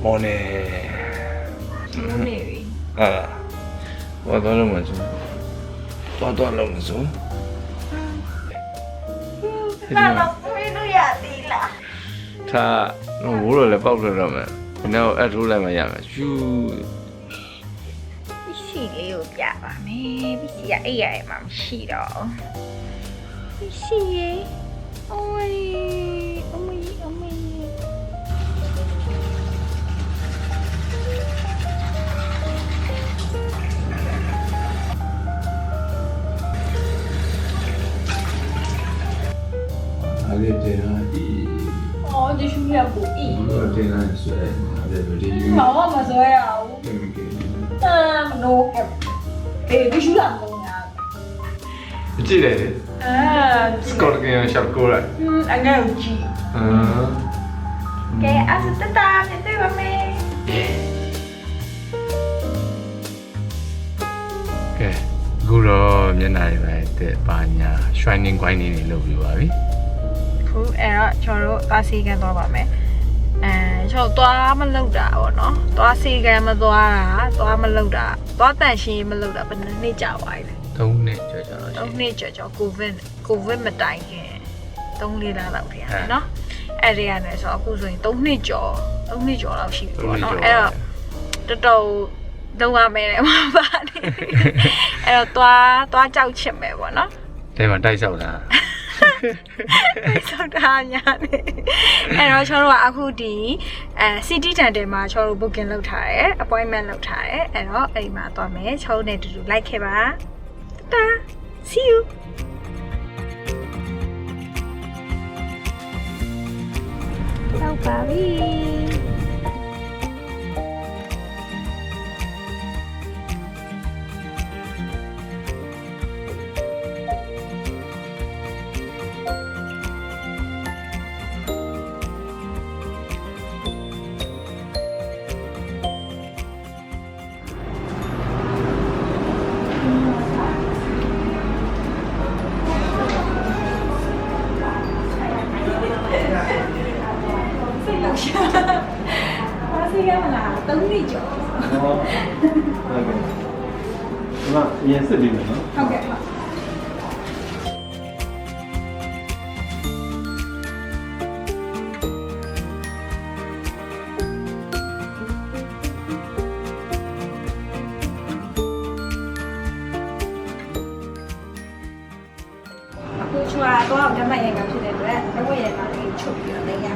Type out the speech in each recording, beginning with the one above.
morning. Morning. What do you want to do? What do you want to do? No, we're all about the ramen. Now, at all, I'm a young. You. See you, yeah, maybe see a mom sheet all. You see, oh, I get dinner. Oh, this should be a book. Dinner is very No, I'm sorry. No, this should have gone out. Did Scott again, shall go right. I know, G. Okay, as a time, you do me. Okay, good old Myanmar, the Banya, Shinning Kueen in love you, are we? Cool, and Choro, I see again over me. And so, I'm a loader or no? Do I see again, I'm a loader. What then she am a loader, but nature wide. Don't nature, Kueen, mà đại kìa, don't need that out here, no? Area này so cô rồi don't need đâu xí quá nó, đâu mà mẹ này mà bạn, toa cháu chém mẹ quá nó. Đây mà tay sầu ra. Tay sầu ra nha này. Rồi cho nó aku đi, city center mà cho nó booking lâu thái, appointment lâu thái, rồi ấy mà toa mẹ cho nên tụi like ba. Ta, see you. Chào Paris. Yes, it is. Okay. Aku cuma có một cái này gặp chị đẹp đấy, cái quay này là chụp ở đây nha.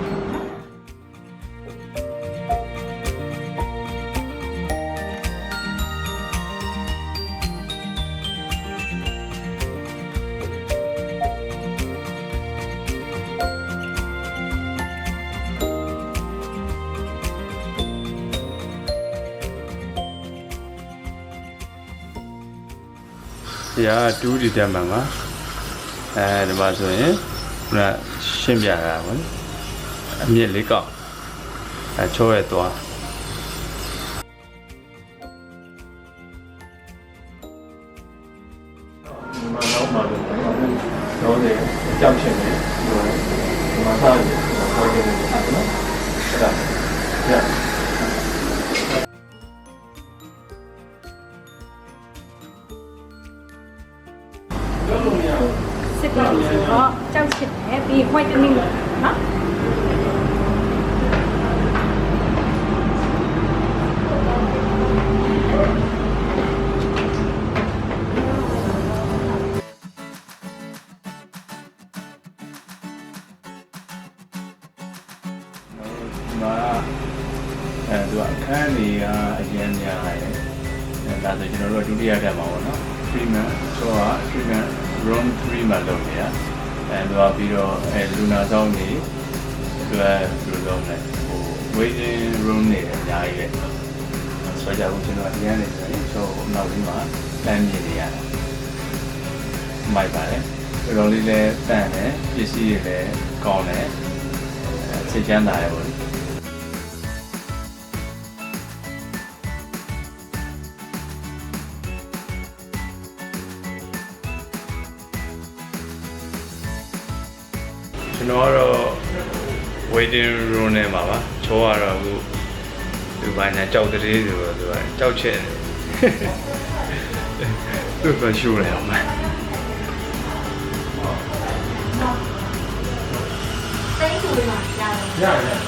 Yeah, do the demon. The Mason, Shimbia, a mere liquor. I show it to her. Đó, trao trẻ vì quay cho mình đó. Mà đoạn khác thì anh nhà này là từ chúng nó chúng đi ra màu nó treatment so treatment room 3 mà luôn nhá rồi video Luna zone này rồi rồi này waiting room này nhà ấy so giờ cũng chúng nó đi này so nào đi mà làm gì đi à mai phải rồi đi lên bàn này cái gì này con này sẽ chán đại rồiကျွန်တော်ကတော့ waiting room နဲ့မှာပါချောရတော့ သူဘာညာကြောက်တဲ့လေးဆိုတော့သူကကြောက်ချက်သူကရှိုးတယ်အောင်မသိသူတွေမှာရတယ်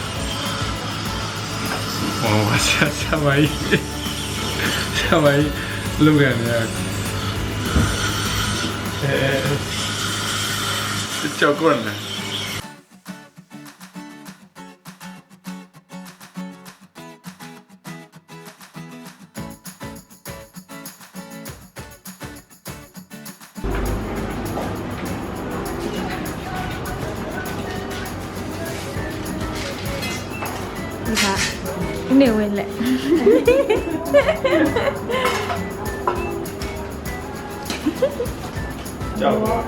ဟောဆရာမကြီးလုပ်ရတယ်ကြောက်ကွန်းတယ်ဒီကနေဝင်လက်ကြောက်ဟုတ်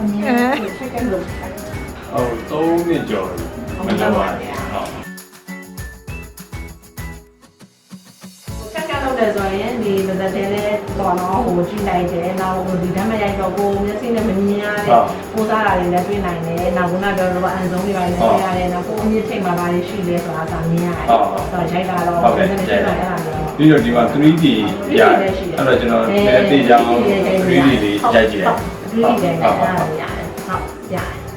3နှစ်ကျော်မလောက်ပါဘူးဟုတ်တယ်ဆိုရင်ဒီမသက်တဲ့လဲပေါ်တော့ဟိုကြည့်လိုက်တယ်နောက်ဟိုဒီဓာတ်မရိုက်တော့ကိုမျက်စိနဲ့မမြင်ရတဲ့ပိုးစားတာတွေလည်းတွေ့နိုင်တယ်နောက်ကတော့တော့အန်ဆုံးတွေပါလည်းတွေ့ရတယ်နောက်ကိုအမြင့်ထိတ်မှာပါရှိလဲဆိုတာသာမြင်ရတယ်ဆိုတော့ရိုက်တာတော့ဟုတ်တယ်ရိုက်တာအဲ့ဒါပြီးတော့ဒီမှာ 3D ရအဲ့တော့ကျွန်တော်လည်းသိကြအောင် 3D လေးရိုက်ကြည့်တယ် 3D နဲ့အဲ့ဒါရတယ်ဟုတ်ရတယ်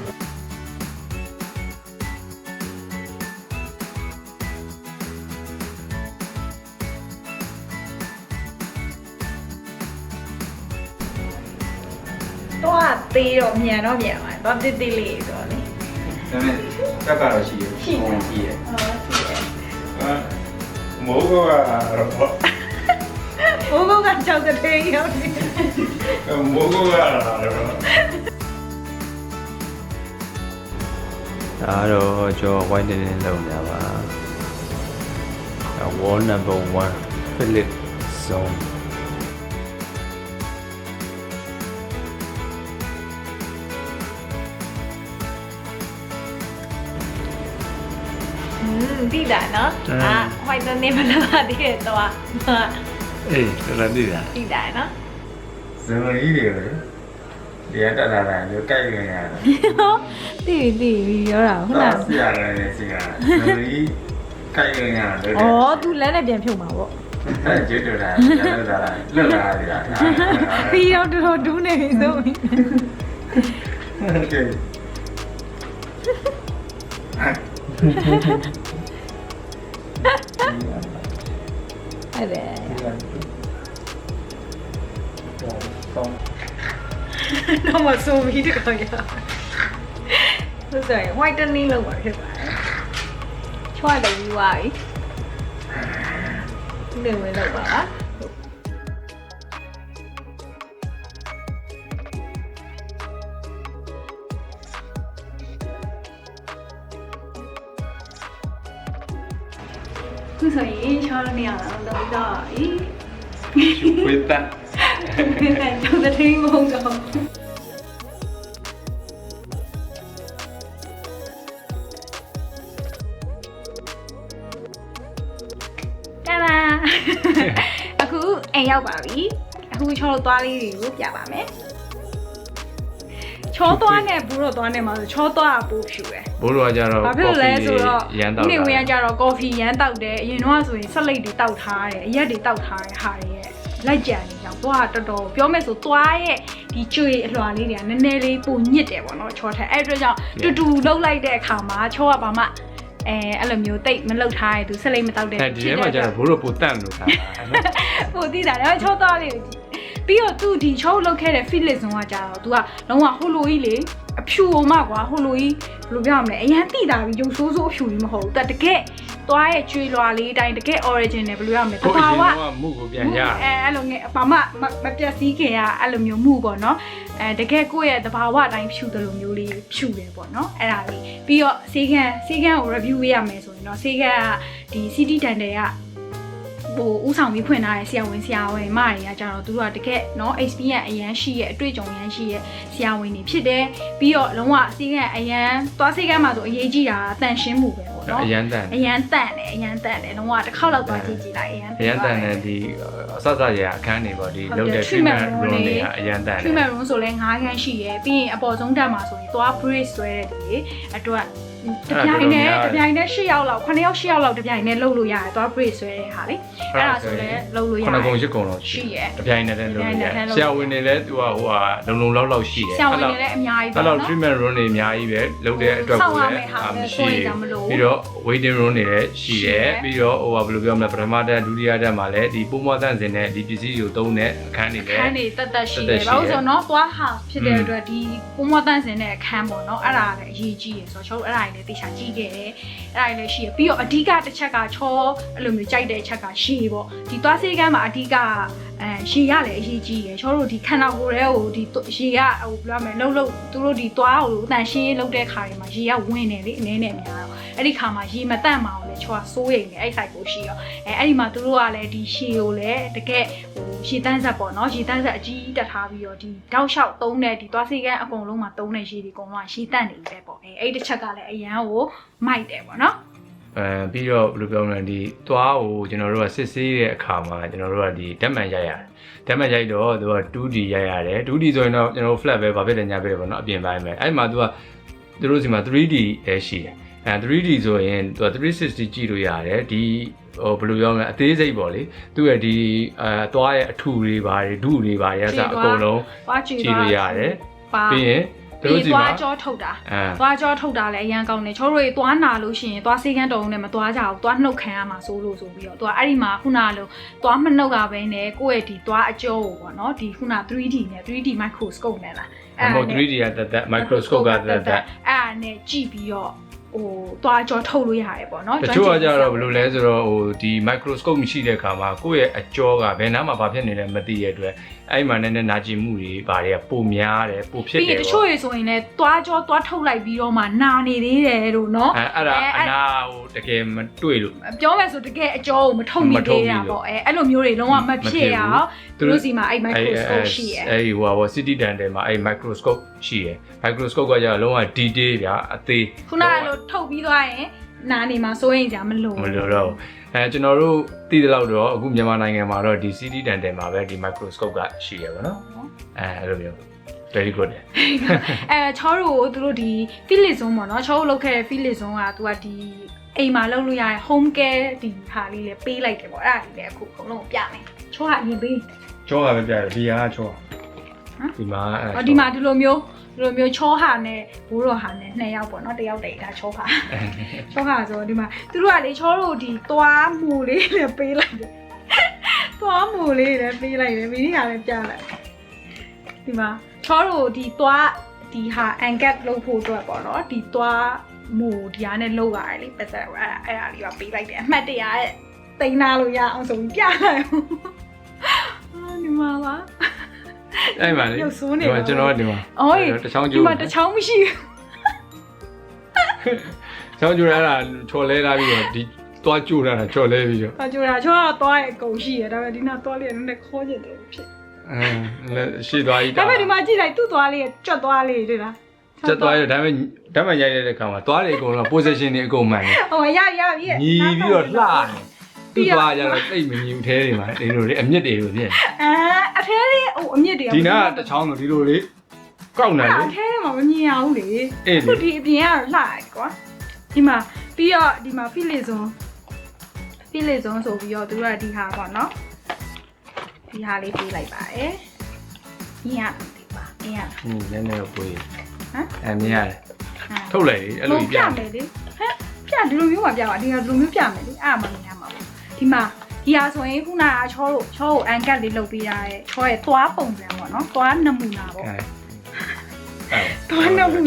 တော့သေးတော့မြန်တော့မြန်ပါတော့တိတိလေးဆိုတော့လေဒါပေမဲ့တက်ကတော့ရှိရရှိတယ်ရှိရမိုးကတော့မိုးကကြောက်တဲ့ထင်းရောက်နေမိုးကတော့ဒါတော့ကျော် white နေလုံးကြပါwall number 1 Philip zone đi đã nó hoài tân em là đi để tòa ê là đi đã nó rồi ý điều đấy đi ở đây là nó cây người nhà đi vô đâu không nào giờ này gì à rồi ý cây người nhà đấy tôi lấy này biển phiêu mà bộ đấy chứ điều này lơ là gì à đi đâu được đúng này rồi ok nó mà xô mí được rồi rồi white tân đi lâu rồi thế phải cho ai đầy đi hoài đừng mới lâu quá cứ thấy cho nó nèo đâu rồi quyết ta trong cái thiên không rồi ta-da akuရောက်ပါပြီအခုချောသွားလေးတွေကိုပြပါမယ်ချောသွားနဲ့ဘူးတော့သွားနဲ့မှာဆိုချောသွားကပိုးဖြူတယ်ဘူးတော့ကြတော့ဘာဖြစ်လို့လဲဆိုတော့ဒီနေ့ဝင်ရကြတော့ကော်ဖီရမ်းတောက်တယ်အရင်တော့ဆိုရင်ဆက်လိပ်တွေတောက်ထားတယ်အရက်တွေတောက်ထားတဲ့ဟာတွေရဲ့လိုက်ကြံနေကြောင်သွားတော်တော်ပြောမယ်ဆိုသွားရဲ့ဒီကျွေအလွှာလေးတွေကနည်းနည်းလေးပိုညစ်တယ်ပေါ့နော်ချောထက်အဲ့အတွက်ကြောင့်တူလှုပ်လိုက်တဲ့အခါမှာချောကဘာမှအဲ့လိုမျိုးတိတ်မလှုပ်ထားရသူဆက်လိပ်မတောက်တဲ့ဒီထဲမှာကျတော့ဘူးတော့ပိုတန့်လို့ခါတာနော်ပိုသိတာလည်းချောသွားလေးပြီးတော့သူဒီချောလှုပ်ခဲ့တဲ့ Philip ဇုံကကြတော့ तू ကလုံးဝဟိုလိုကြီးလေအဖြူအောင်မကွာဟိုလိုကြီးဘယ်လိုပြောရမလဲအရင်တိတာပြီးရုပ်ဆိုးဆိုးအဖြူကြီးမဟုတ်ဘူးတကယ်သွားရဲ့ကျွေလွာလေးအတိုင်းတကယ် origin နဲ့ဘယ်လိုရမလဲတဘာဝမှုကိုပြန်ရအဲ့လိုငယ်ဘာမှမပြတ်စည်းခင်ကအဲ့လိုမျိုးမှုပေါ့နော်တကယ်ကိုယ့်ရဲ့တဘာဝအတိုင်းဖြူတယ်လို့မျိုးလေးဖြူတယ်ပေါ့နော်အဲ့ဒါလေးပြီးတော့ဆေးခန်းကို review ပေးရမယ်ဆိုရင်တော့ဆေးခန်းကဒီ city dental ကဟိုဥဆောင်ပြီးဖွင့်ထားတဲ့ဆရာဝန်မတွေကကြတော့သူတို့ကတကယ်เนาะ experience အရန်ရှိရဲ့အတွေ့အကြုံအရန်ရှိရဲ့ဆရာဝန်တွေဖြစ်တယ်ပြီးတော့လုံးဝဆေးခန်းအရန်သွားဆေးခန်းမှာဆိုအရေးကြီးတာတန်ရှင်းမှုပဲပေါ့နော်အရန်တန်တယ်လုံးဝတစ်ခေါက်လောက်သွားကြည့်လိုက်အရန်တန်တယ်ဒီအစစရအခန်းတွေပေါ့ဒီလုံးတဲ့ treatment room တွေကအရန်တန်တယ် treatment room ဆိုလဲ9ခန်းရှိရဲ့ပြီးရင်အပေါ်ဆုံးတက်မှာဆိုရင်သွား brace ဆွဲတဲ့ဒီအတွက် ပြိုင်နဲ့8ယောက်လောက်9ယောက်10ယောက်လောက်တပြိုင်နဲ့လှုပ်လို့ရတယ်သွား brace ဆွဲတဲ့ဟာလေအဲ့ဒါဆိုလည်းလှုပ်လို့ရတယ်9ကုန်10ကုန်လောက်ရှိတယ်တပြိုင်နဲ့လည်းလှုပ်လို့ရတယ်ဆရာဝန်တွေလည်းသူကဟိုဟာလုံလောက်ရှိတယ်ဆရာဝန်တွေလည်းအများကြီးပဲအဲ့တော့ treatment room တွေအများကြီးပဲလုပ်တဲ့အတွက်ကိုလည်းမရှိပြီးတော့ waiting room တွေလည်းရှိတယ်ပြီးတော့ဟိုဟာဘယ်လိုပြောမလဲပထမတက်ဒုတိယတက်မှာလည်းဒီပုံမသန့်စင်တဲ့ဒီပစ္စည်းတွေကိုသုံးတဲ့အခန်းတွေလည်းအခန်းတွေတက်ရှိတယ်ဘာလို့ဆိုတော့သွားဟာဖြစ်တဲ့အတွက်ဒီပုံမသန့်စင်တဲ့အခန်းပေါ့နော်အဲ့ဒါလည်းအရေးကြီးရယ်ဆိုတော့ကျွန်တော်အဲ့ဒါတွေလည်းတေချာကြည့်ခဲ့တယ်အဲ့ဒါတွေလည်းရှိရပြီးတော့အဓိကတစ်ချက်ကချောအဲ့လိုမျိုးကြိုက်တဲ့အချက်ကရှည်ပေါ့ဒီသွားစေးကမ်းမှာအဓိကရှည်ရလည်းအရေးကြီးရယ်ချောတို့ဒီခန္ဓာကိုယ်ရဲ့ဟိုဒီရှည်ရဟိုဘယ်လိုမလဲလှုပ်သူတို့ဒီသွားဟိုတန်ရှင်းလှုပ်တဲ့ခါတွေမှာရေကဝင်နေလေအနေနဲ့များတော့အဲ့ဒီခါမှာရေမတန့်မအောင်လေချောစိုးရိမ်နေအဲ့ site ကိုရှိရောအဲ့ဒီမှာသူတို့ကလည်းဒီရှည်ကိုလည်းတကယ်ဟိုရှည်တန်းဆက်ပေါ့နော်ရှည်တန်းဆက်အကြီးတက်ထားပြီးတော့ဒီတောက်လျှောက်သုံးတဲ့ဒီသွားစေးကမ်းအကုန်လုံးမှာသုံးတဲ့ရှည်ဒီအကုန်လုံးကရှည်တန့်နေပဲပေါ့အဲ့တစ်ချက်ကလည်းအရန်ကိုမိုက်တယ်ပေါ့နော်ပြီးတော့ဘယ်လိုပြောမလဲဒီသွားကိုကျွန်တော်တို့ကစစ်ဆေးတဲ့အခါမှာကျွန်တော်တို့ကဒီဓာတ်မှန်ရိုက်ရတယ်ဓာတ်မှန်ရိုက်တော့သူက 2D ရိုက်ရတယ် 2D ဆိုရင်တော့ကျွန်တော်တို့ flat ပဲဘာဖြစ်တယ်ညာဖြစ်တယ်ပေါ့နော်အပြင်ပိုင်းပဲအဲ့မှာသူကသူတို့စီမှာ 3D လည်းရှိတယ်3D ဆိုရင်သူက360ကြည့်လို့ရတယ်ဒီဟိုဘယ်လိုပြောမလဲအသေးစိတ်ပေါ့လေသူရဲ့ဒီသွားရဲ့အထူတွေပါတယ်ဒုတွေပါရစအကုန်လုံးကြည့်လို့ရတယ်ပြီးရင်ဒီသွားကြောထုတ်တာသွားကြောထုတ်တာလည်းအရန်ကောင်းတယ်ချိုးတို့သွားနာလို့ရှိရင်သွားစေးကန်းတုံနဲ့မသွားကြဘူးသွားနှုတ်ခံရမှာဆိုလို့ဆိုပြီးတော့သူကအဲ့ဒီမှာခုနကလို့သွားမနှုတ်တာပဲနဲ့ကိုယ့်ရဲ့ဒီသွားအကျောကိုပေါ့နော်ဒီခုန 3D နဲ့ 3D microscope နဲ့လားအဲ့ဒါ 3D ကတက် microscope ကတက်အဲ့ဒါနဲ့ကြည့်ပြီးတော့ဟိုသွားကြောထုတ်လို့ရတယ်ပေါ့နော်တချို့ကကြတော့ဘယ်လိုလဲဆိုတော့ဟိုဒီ microscope မရှိတဲ့အခါမှာကိုယ့်ရဲ့အကြောကဘယ်နားမှာဘာဖြစ်နေလဲမသိတဲ့အတွက်အဲ့မှာနဲ့နာကျင်မှုတွေဘာတွေကပိုများတယ်ပိုဖြစ်တယ်ပြီးတချို့ရေဆိုရင်လည်းသွားကြောသွားထုတ်လိုက်ပြီးတော့မှနာနေသေးတယ်လို့နော်အဲ့ဒါအနာဟိုတကယ်မတွေ့လို့ပြောမယ်ဆိုတကယ်အကြောကိုမထုတ်မိသေးတာပေါ့အဲ့လိုမျိုးတွေလုံးဝမဖြစ်ရအောင်သူတို့စီမှာအဲ့ microscope ရှိရယ်အဲ့ဟိုဟာ city dental မှာအဲ့ microscope ရှိရယ် microscope ကကြတော့လုံးဝ detail ဗျာအသေးခုနကလို့ထုတ်ပြီးသွားရင်နာနေမှာစိုးရင်ကြမလို့တော့ကျွန်တော်တို့သိသလောက်တော့အခုမြန်မာနိုင်ငံမှာတော့ဒီ city dental မှာပဲဒီ microscope ကရှိရပါတော့အဲ့လိုမျိုး very good ချောတို့သူတို့ဒီ Philips zone ပေါ့နော်ချောတို့လုပ်ခဲ့တဲ့ Philips zone ကသူကဒီအိမ်မှာလုပ်လို့ရတဲ့ home care ဒီဟာလေးလည်းပေးလိုက်တယ်ပေါ့အဲ့ဒါလေးလည်းအခုအကုန်လုံးပြမယ်ချောကအရင်ပေးချောကပဲပြတယ်ဒီဟာချောဒီမှာဒီမှာဒီလိုမျိုးချောဟာနဲ့ဘိုးတော်ဟာနဲ့2ယောက်ပေါ့နော်1ယောက်တည်းဒါချောဟာဆိုဒီမှာသူတို့ကလေချောတို့ဒီသွားမူလေးလည်းပေးလိုက်တယ်သွားမူလေးလည်းပေးလိုက်တယ်မိနစ်ကလည်းပြလိုက်ဒီမှာချောတို့ဒီသွားဒီဟာ angle လုပ်ဖို့အတွက်ပေါ့နော်ဒီသွားမူဒီဟာနဲ့လုပ်ရတယ်လေပတ်သက်အဲ့ဒါလေးကပေးလိုက်တယ်အမှတ်တရရဲ့တိန်းနာလို့ရအောင်ဆိုပြီးပြလိုက်ဒီမှာပါအဲ့မှာလေကျွန်တော်ဒီမှာတချောင်းကျိုးဒီမှာတချောင်းမရှိဘူးချောင်းကျိုးရတာချော်လဲလာပြီးတော့ဒီသွားကျိုးတာချော်လဲပြီးတော့သွားကျိုးတာချော်ကတော့သွားရဲ့အကုန်ရှိရဒါပေမဲ့ဒီနောက်သွားလေးကလည်းခေါ်ကျင်တယ်ဖြစ်ရှေ့သွားကြီးဒါပေမဲ့ဒီမှာကြည့်လိုက်သူ့သွားလေးကြွတ်သွားလေးတွေ့လားကြွတ်သွားရဒါပေမဲ့ဓာတ်မှန်ရိုက်တဲ့ခါမှာသွားတယ်အကုန်လုံး position တွေအကုန်မှန်တယ်ဟိုရပြီညီပြီးတော့လှတယ်သူ့သွားကြတော့တိတ်မညီဘူးထဲတွေမှာဒီလိုလေအမြင့်တွေလိုဖြစ်အထဲလေးဟိုအမြင့်တွေဒီနားတချောင်းဆိုဒီလိုလေကောက်နေလေအထဲထဲမှာမမြင်အောင်လေခုဒီအပြင်ကတော့လှတယ်ကွာဒီမှာပြီးတော့ဒီမှာ Philips zone ဆိုပြီးတော့သူကဒီဟာပေါ့နော်ဒီဟာလေးပေးလိုက်ပါတယ်ညဒီပါညနည်းနည်းတော့ပွေးမြင်ရတယ်ထုတ်လိုက်လေအဲ့လိုပြမယ်လေပြဒီလိုမျိုးမှပြပါဒီကဒီလိုမျိုးပြမယ်လေအဲ့ဒါမှမြင်ရမှာပေါ့ဒီမှာဒီဟာဆိုရင်ခုနကချောကိုအန်ကတ်လေးလုပ်ပေးရတဲ့ချောရဲ့သွားပုံစံပေါ့နော်သွားနမူနာပေါ့သွားနမူ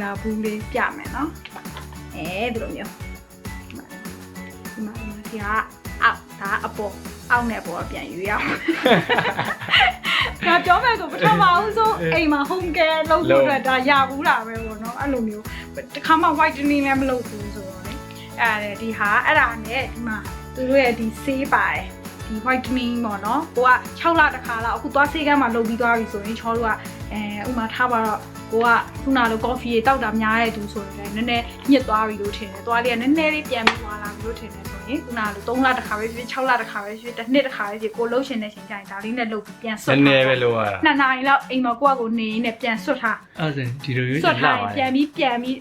နာဘူးလေးပြမယ်နော်ဒီလိုမျိုးဒီမှာဒီဟာအောက်ဒါအပေါ်အောက်နဲ့ပေါ်ပြန်ယူရအောင်ဒါပြောမယ်ဆိုပထမအောင်ဆုံးအိမ်မှာ home care လုပ်လို့ရတာရဘူးတာပဲပေါ့နော်အဲ့လိုမျိုးတစ်ခါမှ whitening လည်းမလုပ်ဘူးဆိုတော့လေအဲ့ဒါဒီဟာအဲ့ဒါနဲ့ဒီမှာသူတို့ရဲ့ဒီဆေးပါတယ် ဒီ whitening ပေါ့နော်ကိုက6လတစ်ခါလောက်အခုသွားဆေးကမ်းမှာလုပ်ပြီးသွားပြီဆိုရင်ချောတို့ကဥမာထားပါတော့ကိုကခုနလို coffee တောက်တာများတဲ့သူဆိုရင်လည်းနည်းနည်းညစ်သွားပြီလို့ထင်တယ်သွားလေးကနည်းနည်းလေးပြန်ပြီးသွားလာပြီလို့ထင်တယ်ဆိုရင်ခုနလို3လတစ်ခါပဲဖြစ်6လတစ်ခါပဲဖြစ်တစ်နှစ်တစ်ခါပဲဖြစ်ကိုလှုပ်ရှင်တဲ့ချိန်ကျရင်ဒါလေးနဲ့လှုပ်ပြီးပြန်ဆွတ်ထားနည်းနည်းပဲလှုပ်ရတာ2 နာရီလောက်အိမ်မှာကိုနေနေပြန်ဆွတ်ထားအဲ့ဒါဒီလိုမျိုးဆွတ်ထားပြန်ပြီး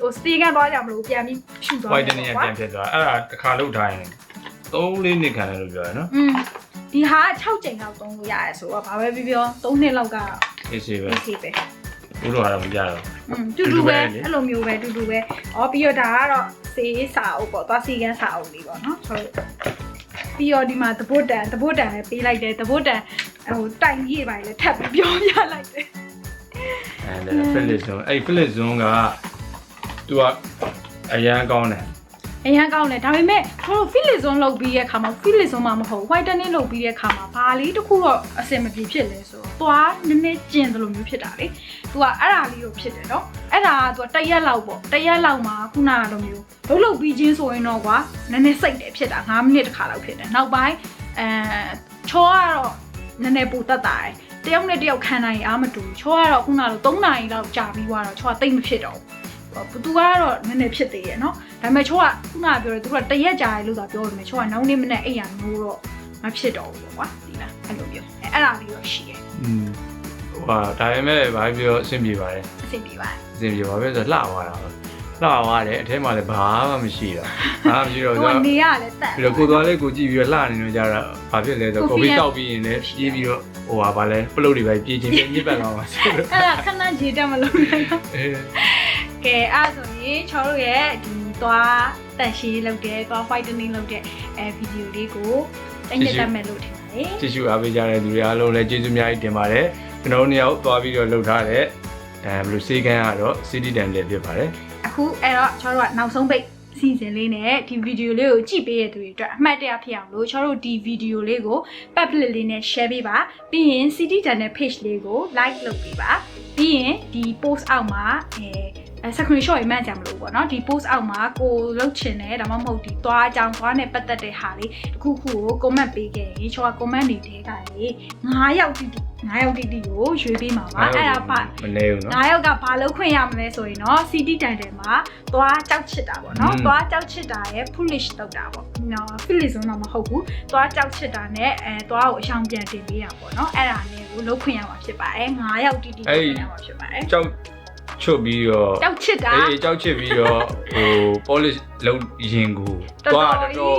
ဟိုစတေးကသွားကြမလို့ပြန်ပြီးဖြူသွားတယ် white နဲ့ပြန်ဖြစ်သွားအဲ့ဒါတစ်ခါလှုပ်ထားရင်3-4နှစ်ခံတယ်လို့ပြောရနော်ဒီဟာ6ကြိမ်လောက်သုံးလို့ရတယ်ဆိုတော့ဘာပဲပြော3နှစ်လောက်ကအေးစေးပဲဘူးတော့တော့မကြတော့တူတူပဲအဲ့လိုမျိုးပဲတူတူပဲပြီးတော့ဒါကတော့စေးစာအုပ်ပေါ့သွားစီကန်းစာအုပ်လေးပေါ့နော်ဟုတ်ပြီးတော့ဒီမှာတပုတ်တန်လည်းပေးလိုက်တယ်တပုတ်တန်ဟိုတိုင်ကြီးပါလေထပ်ပြီးပြောပြလိုက်တယ်အဲ့ဖိလစ်ဇွန်အဲ့ဖိလစ်ဇွန်ကသူကအရန်ကောင်းတယ်အရန်ကောင်းတယ်ဒါပေမဲ့တို့ Philizon လုပ်ပြီးတဲ့အခါမှာ Philizon မှာမဟုတ် whitening လုပ်ပြီးတဲ့အခါမှာဘာလေးတစ်ခုတော့အဆင်မပြေဖြစ်လဲဆိုတော့သွားနည်းနည်းကျင်တယ်လို့မျိုးဖြစ်တာလေ။ तू ကအဲ့ဒါလေးကိုဖြစ်တယ်နော်။အဲ့ဒါက तू တရက်လောက်ပေါ့။တရက်လောက်မှာခုနကလိုမျိုးလုပ်ပြီးချင်းဆိုရင်တော့ကွာနည်းနည်းစိတ်တယ်ဖြစ်တာ9မိနစ်တစ်ခါလောက်ဖြစ်တယ်။နောက်ပိုင်းချောကတော့နည်းနည်းပိုတက်တာတယ်။တယောက်နဲ့တယောက်ခံနိုင်အားမတူဘူး။ချောကတော့ခုနလို3နာရီလောက်ကြာပြီးတော့ချောကတိတ်မဖြစ်တော့ဘူး။သူကတော့နည်းနည်းဖြစ်သေးရဲ့နော်ဒါပေမဲ့ချိုးကခုနကပြောတယ်သူကတရက်ကြာရလို့သာပြောတယ်မယ်ချိုးကနောက်နေ့မနေ့အိမ်ရနိုးတော့မဖြစ်တော့ဘူးပေါ့ကွာဒီလားအဲ့လိုပြောအဲ့ဒါလေးတော့ရှိတယ်ဟိုဒါပေမဲ့ဘာပြောအဆင်ပြေပါတယ်အဆင်ပြေပါဆိုလှသွားတယ်အထဲမှာလည်းဘာမှမရှိတော့မရှိတော့နေရလဲတက်ပြီးတော့ကိုသွားလေးကိုကြည့်ပြီးတော့လှနေတော့ကြတော့ဘာဖြစ်လဲဆိုတော့ကော်ဖီတောက်ပြီးရင်လည်းပြေးပြီးတော့ဟိုဘာလဲပလုတ်တွေပဲပြေးချင်းပြညစ်ပတ်လာပါဆိုတော့အဲ့ဒါခဏရေတက်မလို့လေကဲအဲ့ဆိုရင်ချောတို့ရဲ့ဒီသွားတန်ရှည်လုပ်တဲ့သွား whitening လုပ်တဲ့ဗီဒီယိုလေးကိုတင်ပြတတ်မယ်လို့ထင်ပါတယ်ကြည့်ရှုအားပေးကြတဲ့လူတွေအားလုံးလည်းကျေးဇူးအများကြီးတင်ပါတယ်ကျွန်တော်တို့နှစ်ယောက်သွားပြီးတော့လုပ်ထားတဲ့ဘယ်လိုစေးကန်းကတော့ CD တန်လေးဖြစ်ပါတယ်အခုအဲ့တော့ချောတို့ကနောက်ဆုံးပိတ်စီစဉ်လေးနဲ့ဒီဗီဒီယိုလေးကိုကြည့်ပေးရတဲ့သူတွေအတွက်အမှတ်တရဖြစ်အောင်လို့ချောတို့ဒီဗီဒီယိုလေးကို public လေးနဲ့ share ပေးပါပြီးရင် CD တန်တဲ့ page လေးကို like လုပ်ပေးပါပြီးရင်ဒီ post အောက်မှာscreenshot ရေးမှန်းကြမလို့ပေါ့နော်ဒီ post အောက်မှာကိုလုတ်ချင်တယ်ဒါမှမဟုတ်ဒီသွားအကြောင်းသွားနဲ့ပတ်သက်တဲ့ဟာလေးတစ်ခုခုကို comment ပေးခဲ့ရင်ချောက comment တွေထဲကလေ9ယောက်တိကိုရွေးပေးမှာပါအဲ့ဒါပါမနေဘူးနော်9ယောက်ကဘာလုပ်ခွင့်ရမလဲဆိုရင်တော့ CD တန်တယ်မှာသွားကြောက်ချစ်တာပေါ့နော်သွားကြောက်ချစ်တာရဲ့ foolish တောက်တာပေါ့နော် Philizon တော့မဟုတ်ဘူးသွားကြောက်ချစ်တာနဲ့သွားကိုအရှောင်ပြန်တင်ပေးတာပေါ့နော်အဲ့ဒါနဲ့ကိုလုပ်ခွင့်ရမှာဖြစ်ပါတယ်9ယောက်တိလုပ်ခွင့်ရမှာဖြစ်ပါတယ်ကြောက်ချွတ်ပြီးတော့ကြောက်ချစ်တာကြောက်ချစ်ပြီးတော့ဟို polish လုပ်ရင်ကိုသွားတော့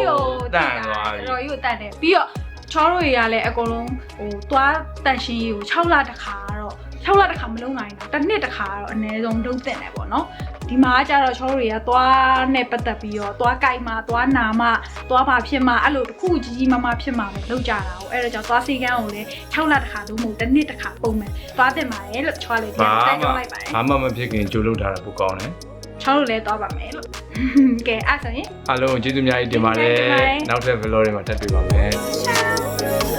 တန်သွားပြီတော်ကြီးကိုတန်တယ်ပြီးတော့ချောတို့တွေကလည်းအကုန်လုံးဟိုသွားတန်ရှင်းကြီးကို6လတစ်ခါတော့6လတစ်ခါမလုံးနိုင်ဘူးတစ်နှစ်တစ်ခါတော့အနည်းဆုံးလုပ်တင်တယ်ပေါ့နော်ဒီမှာကျတော့ချောတို့တွေကသွားနဲ့ပတ်သက်ပြီးတော့သွားကြိုက်မှသွားနာမှသွားပါဖြစ်မှအဲ့လိုတစ်ခုကြီးမားမားဖြစ်မှပဲလုပ်ကြတာ哦အဲ့တော့ကြောင့်သွားစီကန်းကိုလည်း6လတစ်ခါလို့မဟုတ်တစ်နှစ်တစ်ခါပုံမှန်သွားတင်ပါတယ်လို့ချောလေးပြန်တက်ကြလိုက်ပါတယ်ဘာမှမဖြစ်ခင်ကြိုးလုပ်ထားတာပိုကောင်းတယ်ချောတို့လည်းသွားပါမယ်လို့ကဲအဲ့ဆိုရင်အားလုံးကျေးဇူးများကြီးတင်ပါတယ်နောက်ထပ် vlog တွေမှာထပ်တွေ့ပါမယ်